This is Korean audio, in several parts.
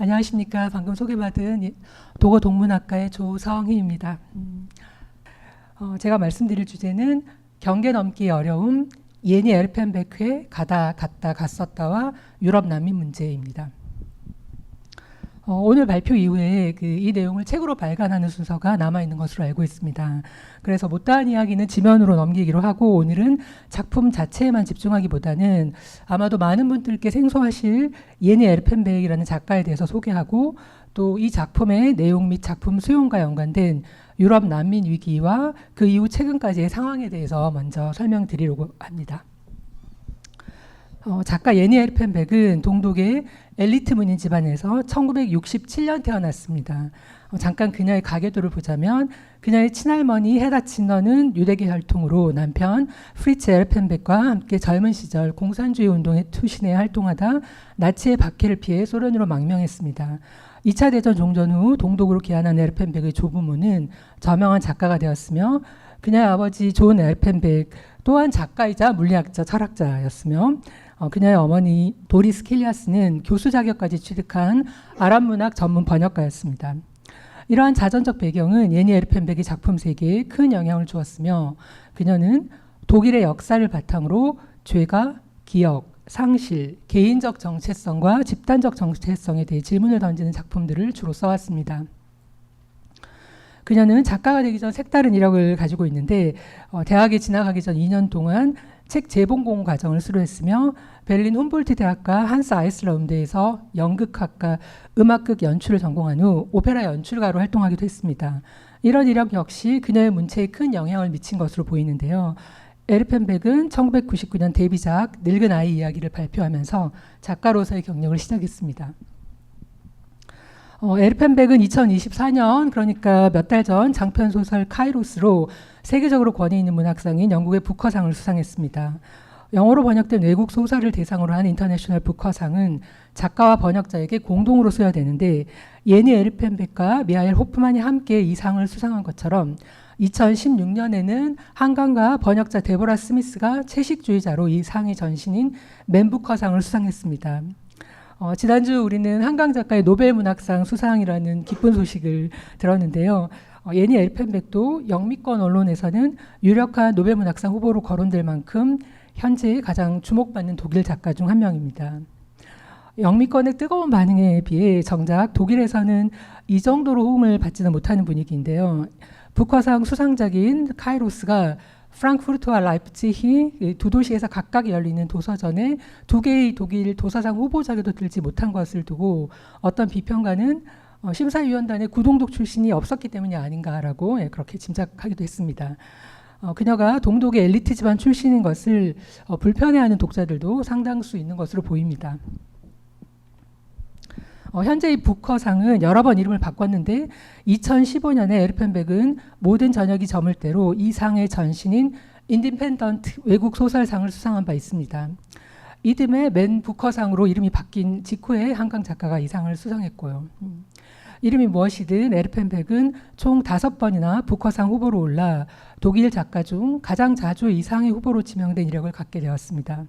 안녕하십니까. 방금 소개받은 도고동문학과의 조성희입니다. 제가 말씀드릴 주제는 경계 넘기 어려움, 예니 에르펜베크의 가다, 갔다, 갔었다와 유럽 난민 문제입니다. 오늘 발표 이후에 이 내용을 책으로 발간하는 순서가 남아있는 것으로 알고 있습니다. 그래서 못다한 이야기는 지면으로 넘기기로 하고 오늘은 작품 자체에만 집중하기보다는 아마도 많은 분들께 생소하실 예니 에르펜베크라는 작가에 대해서 소개하고 또 이 작품의 내용 및 작품 수용과 연관된 유럽 난민 위기와 그 이후 최근까지의 상황에 대해서 먼저 설명드리려고 합니다. 작가 예니 에르펜베크는 동독의 엘리트 문인 집안에서 1967년 태어났습니다. 잠깐 그녀의 가계도를 보자면 그녀의 친할머니 헤다 친너는 유대계 혈통으로 남편 프리츠 에르펜베크와 함께 젊은 시절 공산주의 운동에 투신해 활동하다 나치의 박해를 피해 소련으로 망명했습니다. 2차 대전 종전 후 동독으로 귀환한 에르펜베크의 조부모는 저명한 작가가 되었으며 그녀의 아버지 존 에르펜베크 또한 작가이자 물리학자, 철학자였으며 그녀의 어머니 도리스 킬리아스는 교수 자격까지 취득한 아랍 문학 전문 번역가였습니다. 이러한 자전적 배경은 예니 에르펜베크의 작품 세계에 큰 영향을 주었으며 그녀는 독일의 역사를 바탕으로 죄가 기억, 상실, 개인적 정체성과 집단적 정체성에 대해 질문을 던지는 작품들을 주로 써왔습니다. 그녀는 작가가 되기 전 색다른 이력을 가지고 있는데 대학에 진학하기 전 2년 동안 책 재본공 과정을 수료했으며 베를린 훔볼트 대학과 한스 아이슬러 음대에서 연극학과 음악극 연출을 전공한 후 오페라 연출가로 활동하기도 했습니다. 이런 이력 역시 그녀의 문체에 큰 영향을 미친 것으로 보이는데요. 에르펜베크는 1999년 데뷔작 늙은 아이 이야기를 발표하면서 작가로서의 경력을 시작했습니다. 에르펜베크는 2024년 그러니까 몇 달 전 장편소설 카이로스로 세계적으로 권위 있는 문학상인 영국의 부커상을 수상했습니다. 영어로 번역된 외국 소설을 대상으로 한 인터내셔널 부커상은 작가와 번역자에게 공동으로 수여되는데 예니 에르펜베크와 미하엘 호프만이 함께 이 상을 수상한 것처럼 2016년에는 한강과 번역자 데보라 스미스가 채식주의자로 이 상의 전신인 맨 부커상을 수상했습니다. 지난주 우리는 한강 작가의 노벨 문학상 수상이라는 기쁜 소식을 들었는데요. 예니 에르펜베크도 영미권 언론에서는 유력한 노벨 문학상 후보로 거론될 만큼 현재 가장 주목받는 독일 작가 중 한 명입니다. 영미권의 뜨거운 반응에 비해 정작 독일에서는 이 정도로 호응을 받지는 못하는 분위기인데요. 부커상 수상작인 카이로스가 프랑크푸르트와 라이프치히 두 도시에서 각각 열리는 도서전에 두 개의 독일 도서상 후보작에도 들지 못한 것을 두고 어떤 비평가는 심사위원단에 구동독 출신이 없었기 때문이 아닌가라고 그렇게 짐작하기도 했습니다. 그녀가 동독의 엘리트 집안 출신인 것을 불편해하는 독자들도 상당수 있는 것으로 보입니다. 현재 이 부커상은 여러 번 이름을 바꿨는데 2015년에 에르펜베크는 모든 저녁이 저물 때로 이 상의 전신인 인디펜던트 외국 소설상을 수상한 바 있습니다. 이듬해 맨 부커상으로 이름이 바뀐 직후에 한강 작가가 이 상을 수상했고요. 이름이 무엇이든 에르펜베크는 총 5번이나 부커상 후보로 올라 독일 작가 중 가장 자주 이 상의 후보로 지명된 이력을 갖게 되었습니다.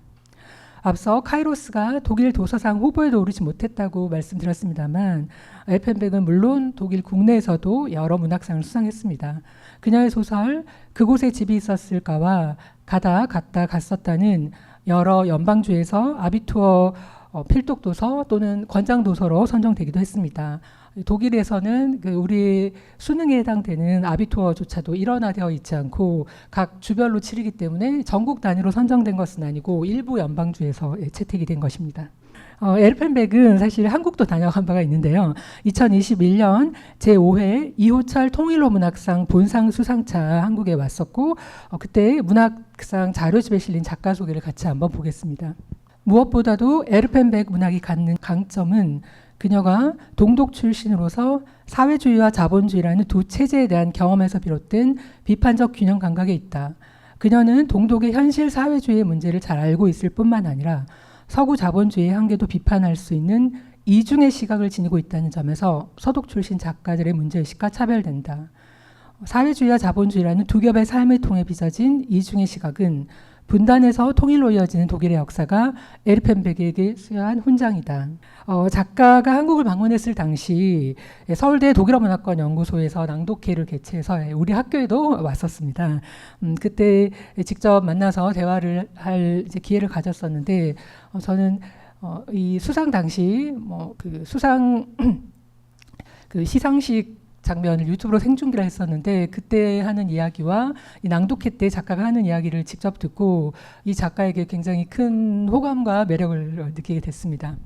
앞서 카이로스가 독일 도서상 후보에도 오르지 못했다고 말씀드렸습니다만 에르펜베크는 물론 독일 국내에서도 여러 문학상을 수상했습니다. 그녀의 소설 그곳에 집이 있었을까와 가다 갔다 갔었다는 여러 연방주에서 아비투어 필독 도서 또는 권장 도서로 선정되기도 했습니다. 독일에서는 우리 수능에 해당되는 아비투어조차도 일원화되어 있지 않고 각 주별로 치르기 때문에 전국 단위로 선정된 것은 아니고 일부 연방주에서 채택이 된 것입니다. 에르펜베크는 사실 한국도 다녀간 바가 있는데요. 2021년 제5회 이호철 통일로 문학상 본상 수상차 한국에 왔었고 그때 문학상 자료집에 실린 작가 소개를 같이 한번 보겠습니다. 무엇보다도 에르펜베크 문학이 갖는 강점은 그녀가 동독 출신으로서 사회주의와 자본주의라는 두 체제에 대한 경험에서 비롯된 비판적 균형 감각에 있다. 그녀는 동독의 현실 사회주의의 문제를 잘 알고 있을 뿐만 아니라 서구 자본주의의 한계도 비판할 수 있는 이중의 시각을 지니고 있다는 점에서 서독 출신 작가들의 문제의식과 차별된다. 사회주의와 자본주의라는 두 겹의 삶을 통해 빚어진 이중의 시각은 분단에서 통일로 이어지는 독일의 역사가 에르펜베르크에게 수여한 훈장이다. 작가가 한국을 방문했을 당시 서울대 독일어 문화권 연구소에서 낭독회를 개최해서 우리 학교에도 왔었습니다. 그때 직접 만나서 대화를 할 이제 기회를 가졌었는데 저는 이 수상 당시 그 수상 그 시상식 장면을 유튜브로 생중계를 했었는데 그때 하는 이야기와 이 낭독회 때 작가가 하는 이야기를 직접 듣고 이 작가에게 굉장히 큰 호감과 매력을 느끼게 됐습니다.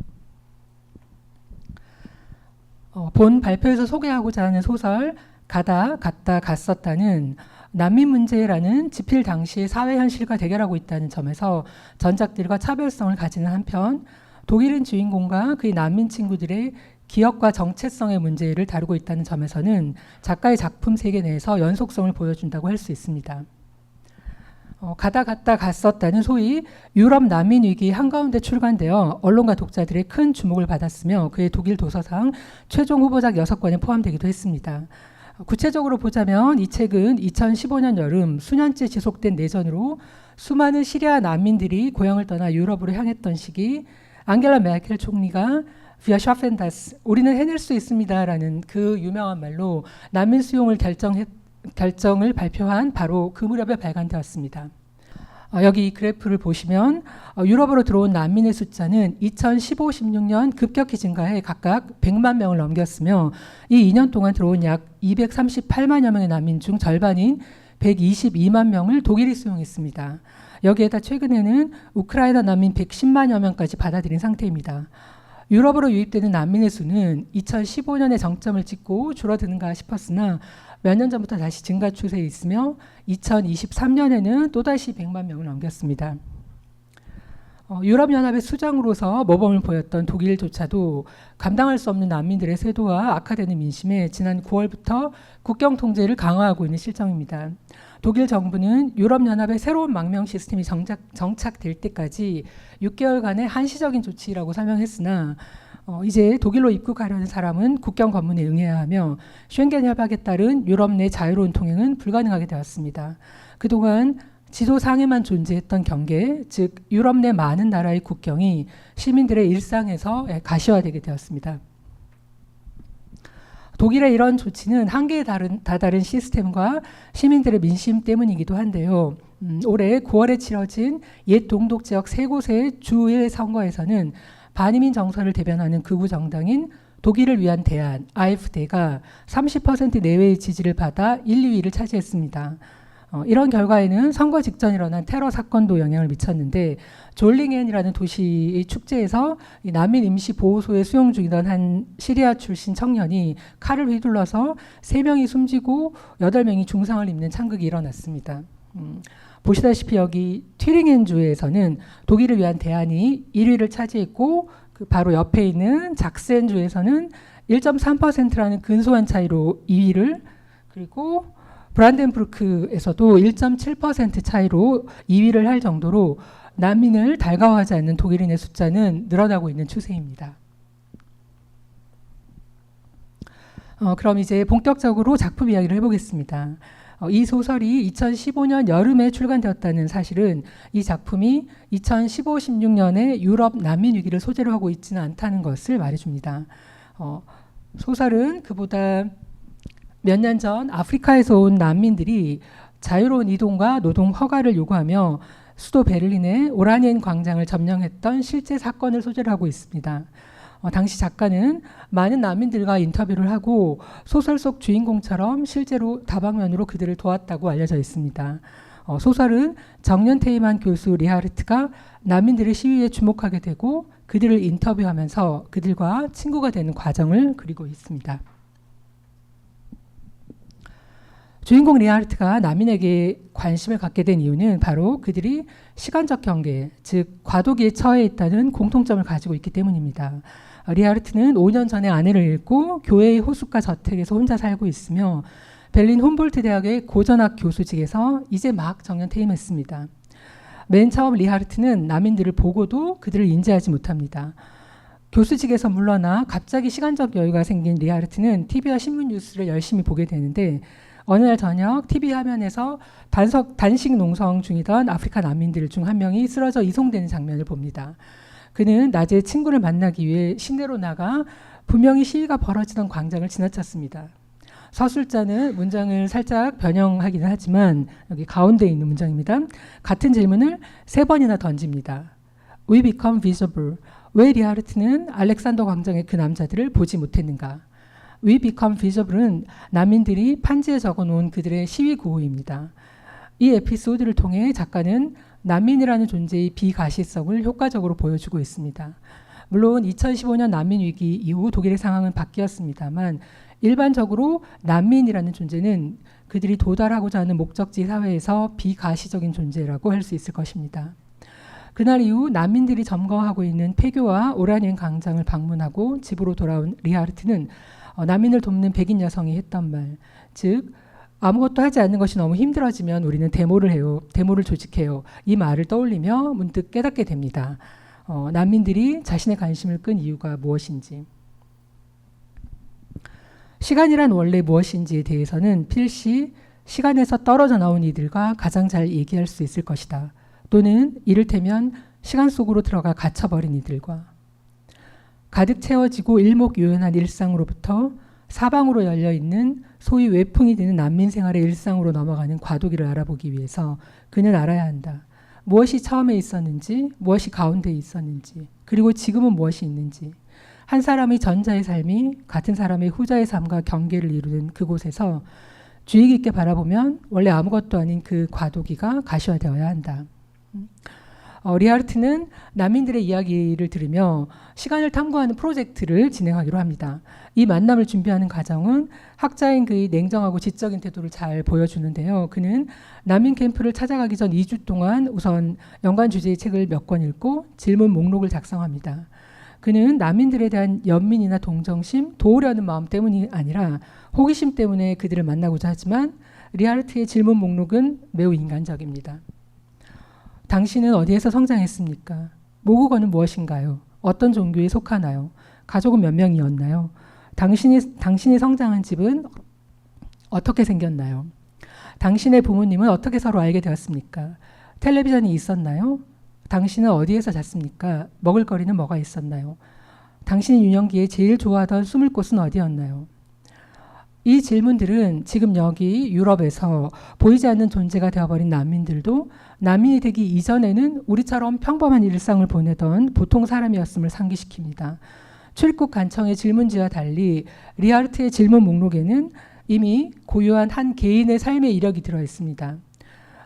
본 발표에서 소개하고자 하는 소설 가다 갔다 갔었다는 난민 문제라는 지필 당시의 사회 현실과 대결하고 있다는 점에서 전작들과 차별성을 가지는 한편 독일인 주인공과 그의 난민 친구들의 기억과 정체성의 문제를 다루고 있다는 점에서는 작가의 작품 세계 내에서 연속성을 보여준다고 할 수 있습니다. 가다 갔다 갔었다는 소위 유럽 난민 위기 한가운데 출간되어 언론과 독자들의 큰 주목을 받았으며 그의 독일 도서상 최종 후보작 6권에 포함되기도 했습니다. 구체적으로 보자면 이 책은 2015년 여름 수년째 지속된 내전으로 수많은 시리아 난민들이 고향을 떠나 유럽으로 향했던 시기 앙겔라 메르켈 총리가 Wir schaffen das, 우리는 해낼 수 있습니다라는 그 유명한 말로 난민 수용을 결정을 발표한 바로 그 무렵에 발간되었습니다. 여기 이 그래프를 보시면 유럽으로 들어온 난민의 숫자는 2015, 16년 급격히 증가해 각각 100만 명을 넘겼으며 이 2년 동안 들어온 약 238만여 명의 난민 중 절반인 122만 명을 독일이 수용했습니다. 여기에다 최근에는 우크라이나 난민 110만여 명까지 받아들인 상태입니다. 유럽으로 유입되는 난민의 수는 2015년에 정점을 찍고 줄어드는가 싶었으나 몇 년 전부터 다시 증가 추세에 있으며 2023년에는 또다시 100만 명을 넘겼습니다. 유럽연합의 수장으로서 모범을 보였던 독일조차도 감당할 수 없는 난민들의 세도와 악화되는 민심에 지난 9월부터 국경 통제를 강화하고 있는 실정입니다. 독일 정부는 유럽연합의 새로운 망명 시스템이 정착될 때까지 6개월간의 한시적인 조치라고 설명했으나 이제 독일로 입국하려는 사람은 국경 검문에 응해야 하며 쉔겐 협약에 따른 유럽 내 자유로운 통행은 불가능하게 되었습니다. 그동안 지도상에만 존재했던 경계, 즉 유럽 내 많은 나라의 국경이 시민들의 일상에서 가시화되게 되었습니다. 독일의 이런 조치는 한계에 다다른 시스템과 시민들의 민심 때문이기도 한데요. 올해 9월에 치러진 옛 동독 지역 3곳의 주의 선거에서는 반이민 정서를 대변하는 극우 정당인 독일을 위한 대안 AfD가 30% 내외의 지지를 받아 1, 2위를 차지했습니다. 이런 결과에는 선거 직전 일어난 테러 사건도 영향을 미쳤는데 졸링엔이라는 도시의 축제에서 난민 임시 보호소에 수용 중이던 한 시리아 출신 청년이 칼을 휘둘러서 3명이 숨지고 8명이 중상을 입는 창극이 일어났습니다. 보시다시피 여기 튀링헨주에서는 독일을 위한 대안이 1위를 차지했고 그 바로 옆에 있는 작센주에서는 1.3%라는 근소한 차이로 2위를, 그리고 브란덴부르크에서도 1.7% 차이로 2위를 할 정도로 난민을 달가워하지 않는 독일인의 숫자는 늘어나고 있는 추세입니다. 그럼 이제 본격적으로 작품 이야기를 해보겠습니다. 이 소설이 2015년 여름에 출간되었다는 사실은 이 작품이 2015, 16년에 유럽 난민 위기를 소재로 하고 있지는 않다는 것을 말해줍니다. 소설은 그보다 몇 년 전 아프리카에서 온 난민들이 자유로운 이동과 노동 허가를 요구하며 수도 베를린의 오라니엔 광장을 점령했던 실제 사건을 소재로 하고 있습니다. 당시 작가는 많은 난민들과 인터뷰를 하고 소설 속 주인공처럼 실제로 다방면으로 그들을 도왔다고 알려져 있습니다. 소설은 정년퇴임한 교수 리하르트가 난민들의 시위에 주목하게 되고 그들을 인터뷰하면서 그들과 친구가 되는 과정을 그리고 있습니다. 주인공 리하르트가 난민에게 관심을 갖게 된 이유는 바로 그들이 시간적 경계, 즉 과도기에 처해 있다는 공통점을 가지고 있기 때문입니다. 리하르트는 5년 전에 아내를 잃고 교회의 호숫가 저택에서 혼자 살고 있으며 베를린 훔볼트 대학의 고전학 교수직에서 이제 막 정년 퇴임했습니다. 맨 처음 리하르트는 난민들을 보고도 그들을 인지하지 못합니다. 교수직에서 물러나 갑자기 시간적 여유가 생긴 리하르트는 TV와 신문 뉴스를 열심히 보게 되는데 어느 날 저녁 TV 화면에서 단식 농성 중이던 아프리카 난민들 중 한 명이 쓰러져 이송되는 장면을 봅니다. 그는 낮에 친구를 만나기 위해 시내로 나가 분명히 시위가 벌어지던 광장을 지나쳤습니다. 서술자는 문장을 살짝 변형하기는 하지만 여기 가운데 있는 문장입니다. 같은 질문을 3번이나 던집니다. We become visible. 왜 리하르트는 알렉산더 광장의 그 남자들을 보지 못했는가? We become visible은 난민들이 판지에 적어놓은 그들의 시위 구호입니다. 이 에피소드를 통해 작가는 난민이라는 존재의 비가시성을 효과적으로 보여주고 있습니다. 물론 2015년 난민 위기 이후 독일의 상황은 바뀌었습니다만 일반적으로 난민이라는 존재는 그들이 도달하고자 하는 목적지 사회에서 비가시적인 존재라고 할 수 있을 것입니다. 그날 이후 난민들이 점거하고 있는 폐교와 오라니엔 광장을 방문하고 집으로 돌아온 리하르트는 난민을 돕는 백인 여성이 했던 말, 즉 아무것도 하지 않는 것이 너무 힘들어지면 우리는 데모를 해요. 데모를 조직해요. 이 말을 떠올리며 문득 깨닫게 됩니다. 난민들이 자신의 관심을 끈 이유가 무엇인지. 시간이란 원래 무엇인지에 대해서는 필시 시간에서 떨어져 나온 이들과 가장 잘 얘기할 수 있을 것이다. 또는 이를테면 시간 속으로 들어가 갇혀버린 이들과 가득 채워지고 일목요연한 일상으로부터 사방으로 열려있는 소위 외풍이 되는 난민 생활의 일상으로 넘어가는 과도기를 알아보기 위해서 그는 알아야 한다. 무엇이 처음에 있었는지, 무엇이 가운데에 있었는지, 그리고 지금은 무엇이 있는지. 한 사람의 전자의 삶이 같은 사람의 후자의 삶과 경계를 이루는 그곳에서 주의 깊게 바라보면 원래 아무것도 아닌 그 과도기가 가시화되어야 한다. 리하르트는 난민들의 이야기를 들으며 시간을 탐구하는 프로젝트를 진행하기로 합니다. 이 만남을 준비하는 과정은 학자인 그의 냉정하고 지적인 태도를 잘 보여주는데요. 그는 난민 캠프를 찾아가기 전 2주 동안 우선 연관 주제의 책을 몇 권 읽고 질문 목록을 작성합니다. 그는 난민들에 대한 연민이나 동정심, 도우려는 마음 때문이 아니라 호기심 때문에 그들을 만나고자 하지만 리하르트의 질문 목록은 매우 인간적입니다. 당신은 어디에서 성장했습니까? 모국어는 무엇인가요? 어떤 종교에 속하나요? 가족은 몇 명이었나요? 당신이 성장한 집은 어떻게 생겼나요? 당신의 부모님은 어떻게 서로 알게 되었습니까? 텔레비전이 있었나요? 당신은 어디에서 잤습니까? 먹을거리는 뭐가 있었나요? 당신이 유년기에 제일 좋아하던 숨을 곳은 어디였나요? 이 질문들은 지금 여기 유럽에서 보이지 않는 존재가 되어버린 난민들도 난민이 되기 이전에는 우리처럼 평범한 일상을 보내던 보통 사람이었음을 상기시킵니다. 출입국 간청의 질문지와 달리 리하르트의 질문 목록에는 이미 고유한 한 개인의 삶의 이력이 들어있습니다.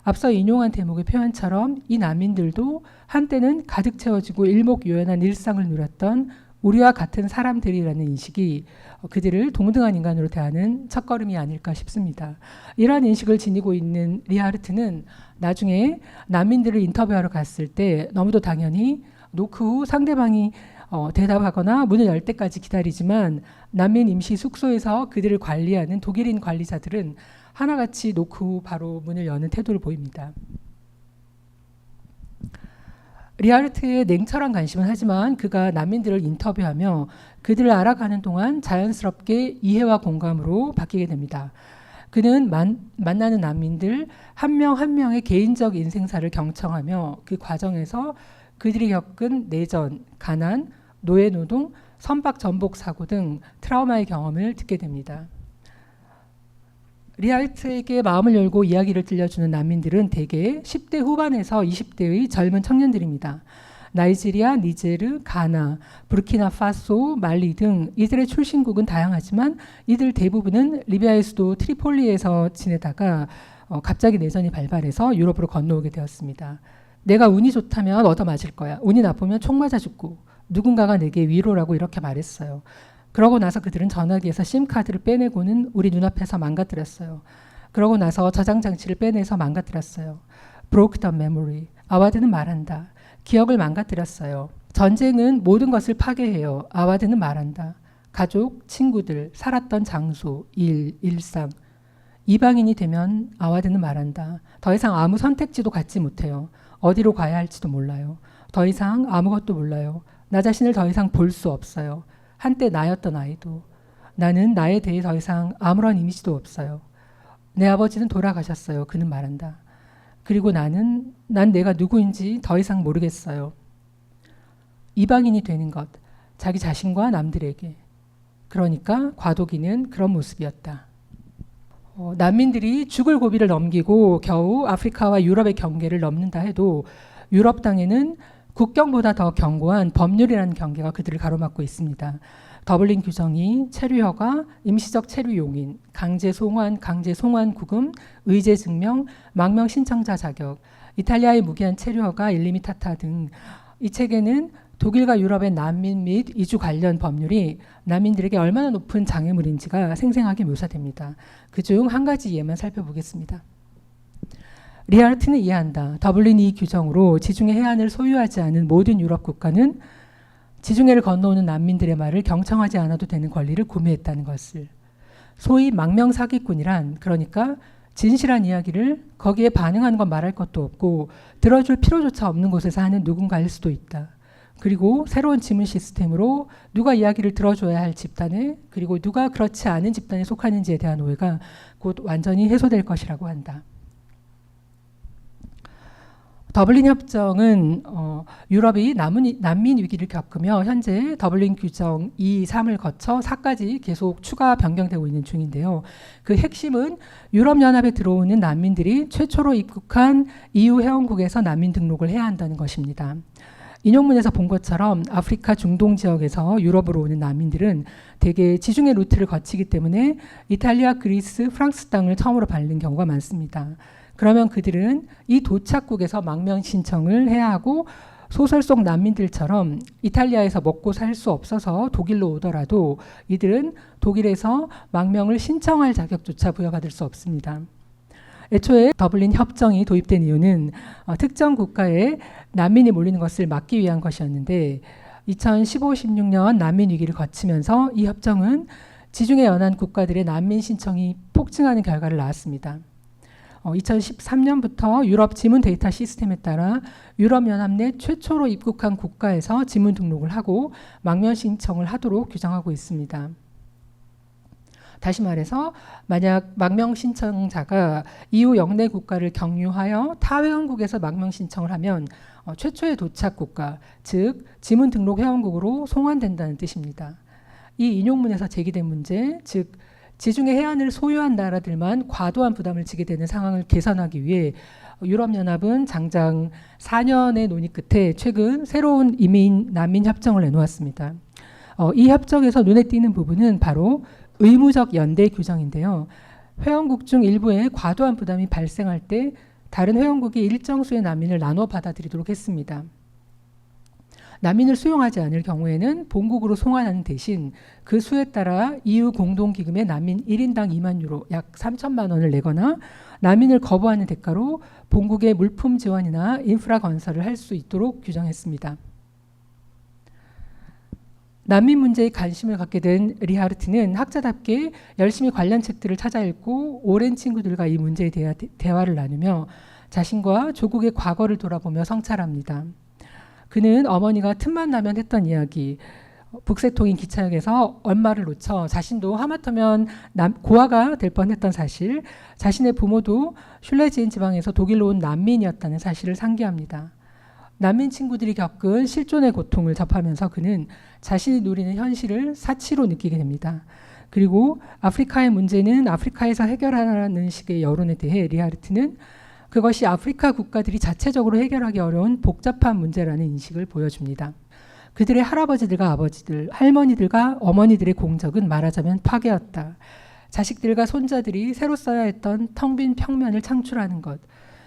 앞서 인용한 대목의 표현처럼 이 난민들도 한때는 가득 채워지고 일목요연한 일상을 누렸던 우리와 같은 사람들이라는 인식이 그들을 동등한 인간으로 대하는 첫걸음이 아닐까 싶습니다. 이러한 인식을 지니고 있는 리하르트는 나중에 난민들을 인터뷰하러 갔을 때 너무도 당연히 노크 후 상대방이 대답하거나 문을 열 때까지 기다리지만 난민 임시 숙소에서 그들을 관리하는 독일인 관리자들은 하나같이 노크 후 바로 문을 여는 태도를 보입니다. 리하르트의 냉철한 관심은 하지만 그가 난민들을 인터뷰하며 그들을 알아가는 동안 자연스럽게 이해와 공감으로 바뀌게 됩니다. 그는 만나는 난민들 한 명 한 명의 개인적 인생사를 경청하며 그 과정에서 그들이 겪은 내전, 가난, 노예노동, 선박 전복 사고 등 트라우마의 경험을 듣게 됩니다. 리하르트에게 마음을 열고 이야기를 들려주는 난민들은 대개 10대 후반에서 20대의 젊은 청년들입니다. 나이지리아, 니제르, 가나, 부르키나파소, 말리 등 이들의 출신국은 다양하지만 이들 대부분은 리비아의 수도 트리폴리에서 지내다가 갑자기 내전이 발발해서 유럽으로 건너오게 되었습니다. 내가 운이 좋다면 얻어맞을 거야. 운이 나쁘면 총 맞아 죽고 누군가가 내게 위로라고 이렇게 말했어요. 그러고 나서 그들은 전화기에서 심카드를 빼내고는 우리 눈앞에서 망가뜨렸어요. 그러고 나서 저장 장치를 빼내서 망가뜨렸어요. Broke the memory. 아와드는 말한다. 기억을 망가뜨렸어요. 전쟁은 모든 것을 파괴해요. 아와드는 말한다. 가족, 친구들, 살았던 장소, 일, 일상. 이방인이 되면 아와드는 말한다. 더 이상 아무 선택지도 갖지 못해요. 어디로 가야 할지도 몰라요. 더 이상 아무것도 몰라요. 나 자신을 더 이상 볼 수 없어요. 한때 나였던 아이도. 나는 나에 대해 더 이상 아무런 이미지도 없어요. 내 아버지는 돌아가셨어요. 그는 말한다. 그리고 난 내가 누구인지 더 이상 모르겠어요. 이방인이 되는 것, 자기 자신과 남들에게. 그러니까 과도기는 그런 모습이었다. 난민들이 죽을 고비를 넘기고 겨우 아프리카와 유럽의 경계를 넘는다 해도 유럽 땅에는 국경보다 더 견고한 법률이라는 경계가 그들을 가로막고 있습니다. 더블린 규정이 체류 허가, 임시적 체류 용인, 강제 송환 구금, 의제 증명, 망명 신청자 자격, 이탈리아의 무기한 체류 허가, 일리미타타 등 이 책에는 독일과 유럽의 난민 및 이주 관련 법률이 난민들에게 얼마나 높은 장애물인지가 생생하게 묘사됩니다. 그중 한 가지 예만 살펴보겠습니다. 리하르트는 이해한다. 더블린 이 규정으로 지중해 해안을 소유하지 않은 모든 유럽 국가는 지중해를 건너오는 난민들의 말을 경청하지 않아도 되는 권리를 구매했다는 것을. 소위 망명 사기꾼이란, 그러니까 진실한 이야기를 거기에 반응하는 건 말할 것도 없고 들어줄 필요조차 없는 곳에서 하는 누군가일 수도 있다. 그리고 새로운 지문 시스템으로 누가 이야기를 들어줘야 할 집단에, 그리고 누가 그렇지 않은 집단에 속하는지에 대한 오해가 곧 완전히 해소될 것이라고 한다. 더블린 협정은 유럽이 난민 위기를 겪으며 현재 더블린 규정 2, 3을 거쳐 4까지 계속 추가 변경되고 있는 중인데요. 그 핵심은 유럽연합에 들어오는 난민들이 최초로 입국한 EU 회원국에서 난민 등록을 해야 한다는 것입니다. 인용문에서 본 것처럼 아프리카 중동 지역에서 유럽으로 오는 난민들은 대개 지중해 루트를 거치기 때문에 이탈리아, 그리스, 프랑스 땅을 처음으로 밟는 경우가 많습니다. 그러면 그들은 이 도착국에서 망명 신청을 해야 하고 소설 속 난민들처럼 이탈리아에서 먹고 살 수 없어서 독일로 오더라도 이들은 독일에서 망명을 신청할 자격조차 부여받을 수 없습니다. 애초에 더블린 협정이 도입된 이유는 특정 국가에 난민이 몰리는 것을 막기 위한 것이었는데 2015-16년 난민 위기를 거치면서 이 협정은 지중해 연안 국가들의 난민 신청이 폭증하는 결과를 낳았습니다. 2013년부터 유럽 지문 데이터 시스템에 따라 유럽연합 내 최초로 입국한 국가에서 지문 등록을 하고 망명 신청을 하도록 규정하고 있습니다. 다시 말해서 만약 망명 신청자가 EU 영내 국가를 경유하여 타 회원국에서 망명 신청을 하면 최초의 도착 국가, 즉 지문 등록 회원국으로 송환된다는 뜻입니다. 이 인용문에서 제기된 문제, 즉 지중해 해안을 소유한 나라들만 과도한 부담을 지게 되는 상황을 개선하기 위해 유럽연합은 장장 4년의 논의 끝에 최근 새로운 난민 협정을 내놓았습니다. 이 협정에서 눈에 띄는 부분은 바로 의무적 연대 규정인데요. 회원국 중 일부에 과도한 부담이 발생할 때 다른 회원국이 일정 수의 난민을 나눠 받아들이도록 했습니다. 난민을 수용하지 않을 경우에는 본국으로 송환하는 대신 그 수에 따라 EU 공동기금에 난민 1인당 2만 유로 약 3천만 원을 내거나 난민을 거부하는 대가로 본국의 물품 지원이나 인프라 건설을 할 수 있도록 규정했습니다. 난민 문제에 관심을 갖게 된 리하르트는 학자답게 열심히 관련 책들을 찾아 읽고 오랜 친구들과 이 문제에 대해 대화를 나누며 자신과 조국의 과거를 돌아보며 성찰합니다. 그는 어머니가 틈만 나면 했던 이야기, 북새통인 기차역에서 엄마를 놓쳐 자신도 하마터면 고아가 될 뻔했던 사실, 자신의 부모도 슐레지엔 지방에서 독일로 온 난민이었다는 사실을 상기합니다. 난민 친구들이 겪은 실존의 고통을 접하면서 그는 자신이 누리는 현실을 사치로 느끼게 됩니다. 그리고 아프리카의 문제는 아프리카에서 해결하라는 식의 여론에 대해 리하르트는 그것이 아프리카 국가들이 자체적으로 해결하기 어려운 복잡한 문제라는 인식을 보여줍니다. 그들의 할아버지들과 아버지들, 할머니들과 어머니들의 공적은 말하자면 파괴였다. 자식들과 손자들이 새로 써야 했던 텅 빈 평면을 창출하는 것.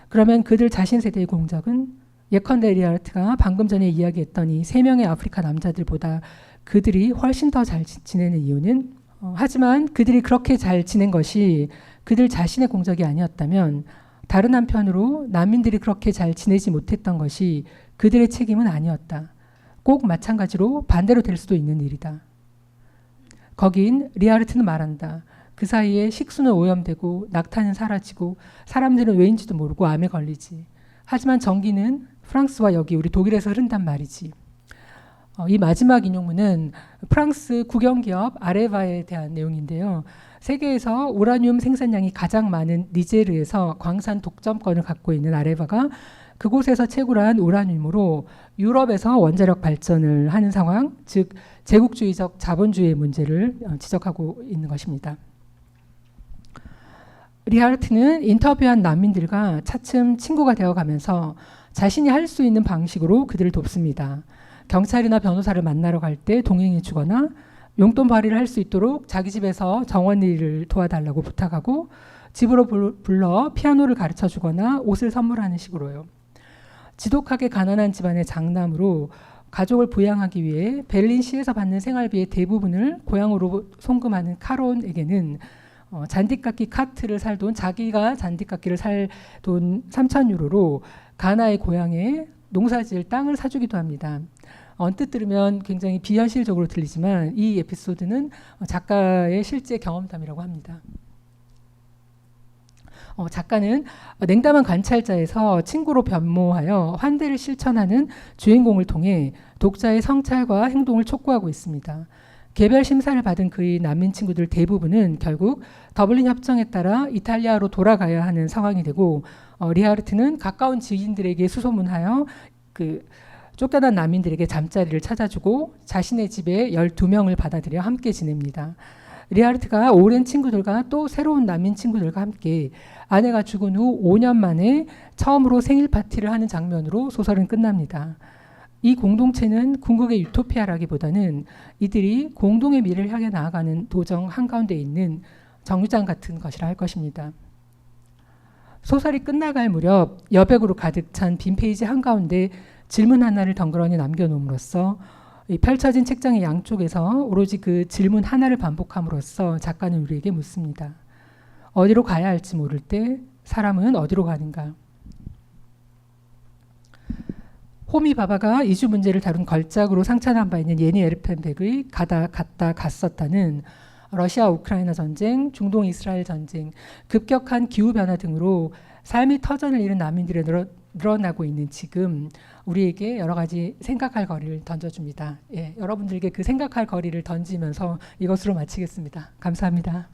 그러면 그들 자신 세대의 공적은 예컨대 리하르트가 방금 전에 이야기했던 이 3명의 아프리카 남자들보다 그들이 훨씬 더 잘 지내는 이유는 하지만 그들이 그렇게 잘 지낸 것이 그들 자신의 공적이 아니었다면 다른 한편으로 난민들이 그렇게 잘 지내지 못했던 것이 그들의 책임은 아니었다. 꼭 마찬가지로 반대로 될 수도 있는 일이다. 거긴 리하르트는 말한다. 그 사이에 식수는 오염되고 낙타는 사라지고 사람들은 왜인지도 모르고 암에 걸리지. 하지만 전기는 프랑스와 여기 우리 독일에서 흐른단 말이지. 이 마지막 인용문은 프랑스 국영기업 아레바에 대한 내용인데요. 세계에서 우라늄 생산량이 가장 많은 니제르에서 광산 독점권을 갖고 있는 아레바가 그곳에서 채굴한 우라늄으로 유럽에서 원자력 발전을 하는 상황, 즉 제국주의적 자본주의의 문제를 지적하고 있는 것입니다. 리하르트는 인터뷰한 난민들과 차츰 친구가 되어가면서 자신이 할 수 있는 방식으로 그들을 돕습니다. 경찰이나 변호사를 만나러 갈 때 동행해 주거나 용돈 발휘를 할 수 있도록 자기 집에서 정원 일을 도와달라고 부탁하고 집으로 불러 피아노를 가르쳐 주거나 옷을 선물하는 식으로요. 지독하게 가난한 집안의 장남으로 가족을 부양하기 위해 베를린시에서 받는 생활비의 대부분을 고향으로 송금하는 카론에게는 잔디깎기 카트를 살 돈, 자기가 잔디깎기를 살 돈 3,000유로로 가나의 고향에 농사지을 땅을 사주기도 합니다. 언뜻 들으면 굉장히 비현실적으로 들리지만 이 에피소드는 작가의 실제 경험담이라고 합니다. 작가는 냉담한 관찰자에서 친구로 변모하여 환대를 실천하는 주인공을 통해 독자의 성찰과 행동을 촉구하고 있습니다. 개별 심사를 받은 그의 난민 친구들 대부분은 결국 더블린 협정에 따라 이탈리아로 돌아가야 하는 상황이 되고 리하르트는 가까운 지인들에게 수소문하여 쫓겨난 난민들에게 잠자리를 찾아주고 자신의 집에 12명을 받아들여 함께 지냅니다. 리하르트가 오랜 친구들과 또 새로운 난민 친구들과 함께 아내가 죽은 후 5년 만에 처음으로 생일 파티를 하는 장면으로 소설은 끝납니다. 이 공동체는 궁극의 유토피아라기보다는 이들이 공동의 미래를 향해 나아가는 도정 한가운데 있는 정류장 같은 것이라 할 것입니다. 소설이 끝나갈 무렵 여백으로 가득 찬 빈 페이지 한가운데 질문 하나를 덩그러니 남겨놓음으로써 이 펼쳐진 책장의 양쪽에서 오로지 그 질문 하나를 반복함으로써 작가는 우리에게 묻습니다. 어디로 가야 할지 모를 때 사람은 어디로 가는가? 호미 바바가 이주 문제를 다룬 걸작으로 상찬한 바 있는 예니 에르펜백의 갔다 갔었다는 러시아 우크라이나 전쟁, 중동 이스라엘 전쟁, 급격한 기후변화 등으로 삶이 터전을 잃은 난민들이 늘어나고 있는 지금 우리에게 여러 가지 생각할 거리를 던져줍니다. 여러분들에게 그 생각할 거리를 던지면서 이것으로 마치겠습니다. 감사합니다.